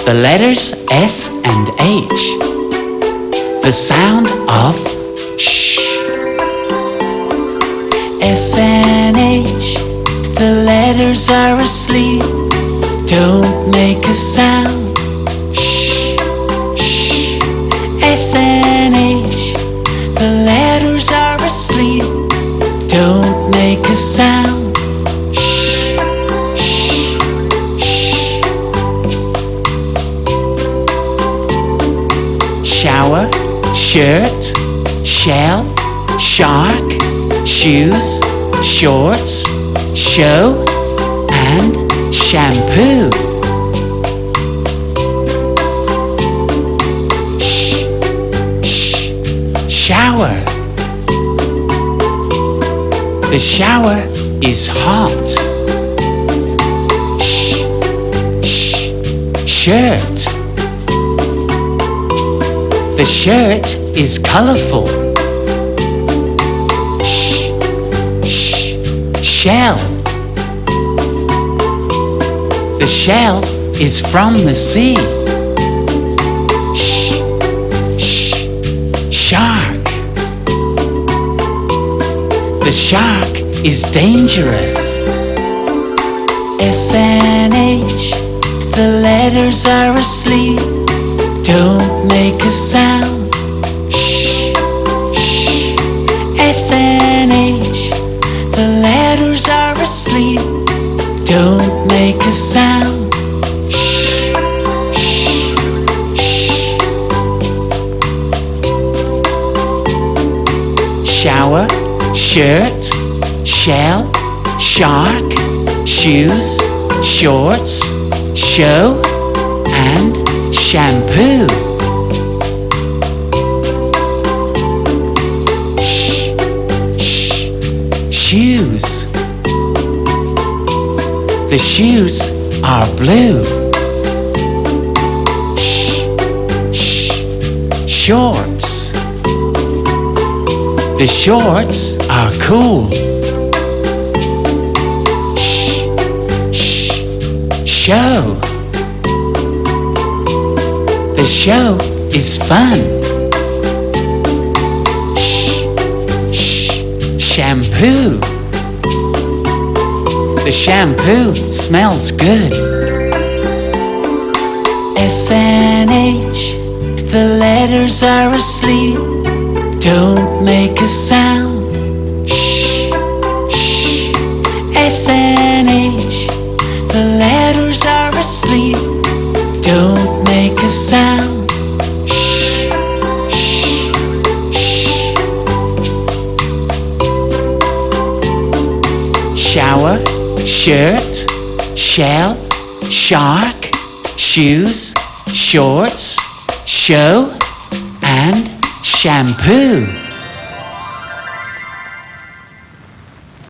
the letters S and H, the sound of sh. S and H, the letters are asleep, don't make a sound. Shh, shh. S and H, the letters are asleep, don't make a sound. Shh, shh, shh. Shower, shirt, shell, shark, shoes, shorts, show, and shampoo. Shh, shh, shower. The shower is hot. Shh, shh, shirt. The shirt is colorful. Shh, shh, shell. The shell is from the sea. Shh, shh, shark. The shark is dangerous. S and H, the letters are asleep, don't make a sound. Shh, shh. S and H, the letters are asleep, don't make a sound. Shh, shh, shh. Shower, shirt, shell, shark, shoes, shorts, show, and shampoo. Shh, shh, shoes. The shoes are blue. Shh, shh, shorts. The shorts are cool. Shh, shh, show. The show is fun. Shh, shh, shampoo. The shampoo smells good. S and H, the letters are asleep, don't make a sound. Shh, shh. S and H, the letters are asleep, don't make a sound. Shh, shh, shh. Shower, shirt, shell, shark, shoes, shorts, show, and shampoo.